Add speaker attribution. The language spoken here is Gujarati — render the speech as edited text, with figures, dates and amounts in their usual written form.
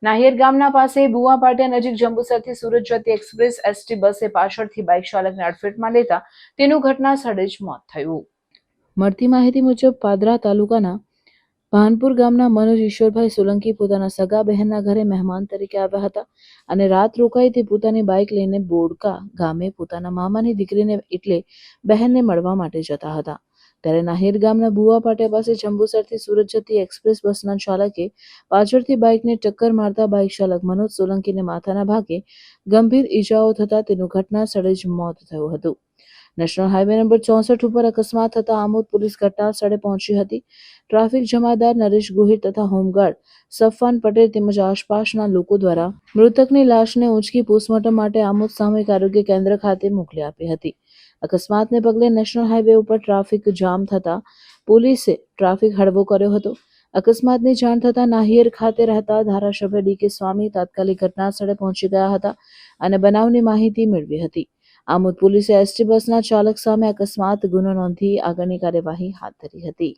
Speaker 1: નાહિર ગામના પાસે બુવા પાટિયા નજીક જંબુસરથી સુરત જતી એક્સપ્રેસ એસટી બસે પાછળથી બાઇક ચાલકને અડફેટમાં લેતા તેનું ઘટના સ્થળે જ મોત થયું. મળતી માહિતી મુજબ પાદરા તાલુકાના ભાનપુર ગામના મનોજ ઈશ્વરભાઈ સોલંકી પોતાના સગા બહેનના ઘરે મહેમાન તરીકે આવ્યા હતા અને રાત રોકાઈ તે પોતાની બાઇક લઈને બોડકા ગામે પોતાના મામાની દીકરીને એટલે બહેનને મળવા માટે જતા હતા. ત્યારે નાહિર ગામના બુવા પાટિયા પાસે જંબુસરથી સુરત જતી એક્સપ્રેસ બસના ચાલકે પાછળથી બાઇકને ટક્કર મારતા બાઇક ચાલક મનોજ સોલંકીને માથાના ભાગે ગંભીર ઈજાઓ થતા તેનું ઘટના સ્થળે જ મોત થયું હતું. નેશનલ હાઈવે નંબર 64 ઉપર અકસ્માત થતા આમોદ પોલીસ ઘટના સ્થળે પહોંચી હતી. ટ્રાફિક જમાદાર નરેશ ગોહિલ તથા હોમગાર્ડ સફવાન પટેલ તેમજ આસપાસના લોકો દ્વારા મૃતકની લાશને ઉંચકી પોસ્ટમોર્ટમ માટે આમોદ સામૂહિક આરોગ્ય કેન્દ્ર ખાતે મોકલી આપી હતી. અકસ્માતને પગલે નેશનલ હાઈવે ઉપર ટ્રાફિક જામ થતા પોલીસે ટ્રાફિક હળવો કર્યો હતો. અકસ્માતની જાણ થતા નાહિર ખાતે રહેતા ધારાસભ્ય ડી કે સ્વામી તાત્કાલિક ઘટના સ્થળે પહોંચી ગયા હતા અને બનાવની માહિતી મેળવી હતી. આમોદ પોલીસે એસટી બસના ચાલક સામે અકસ્માત ગુનો નોંધી આગળની કાર્યવાહી હાથ ધરી હતી.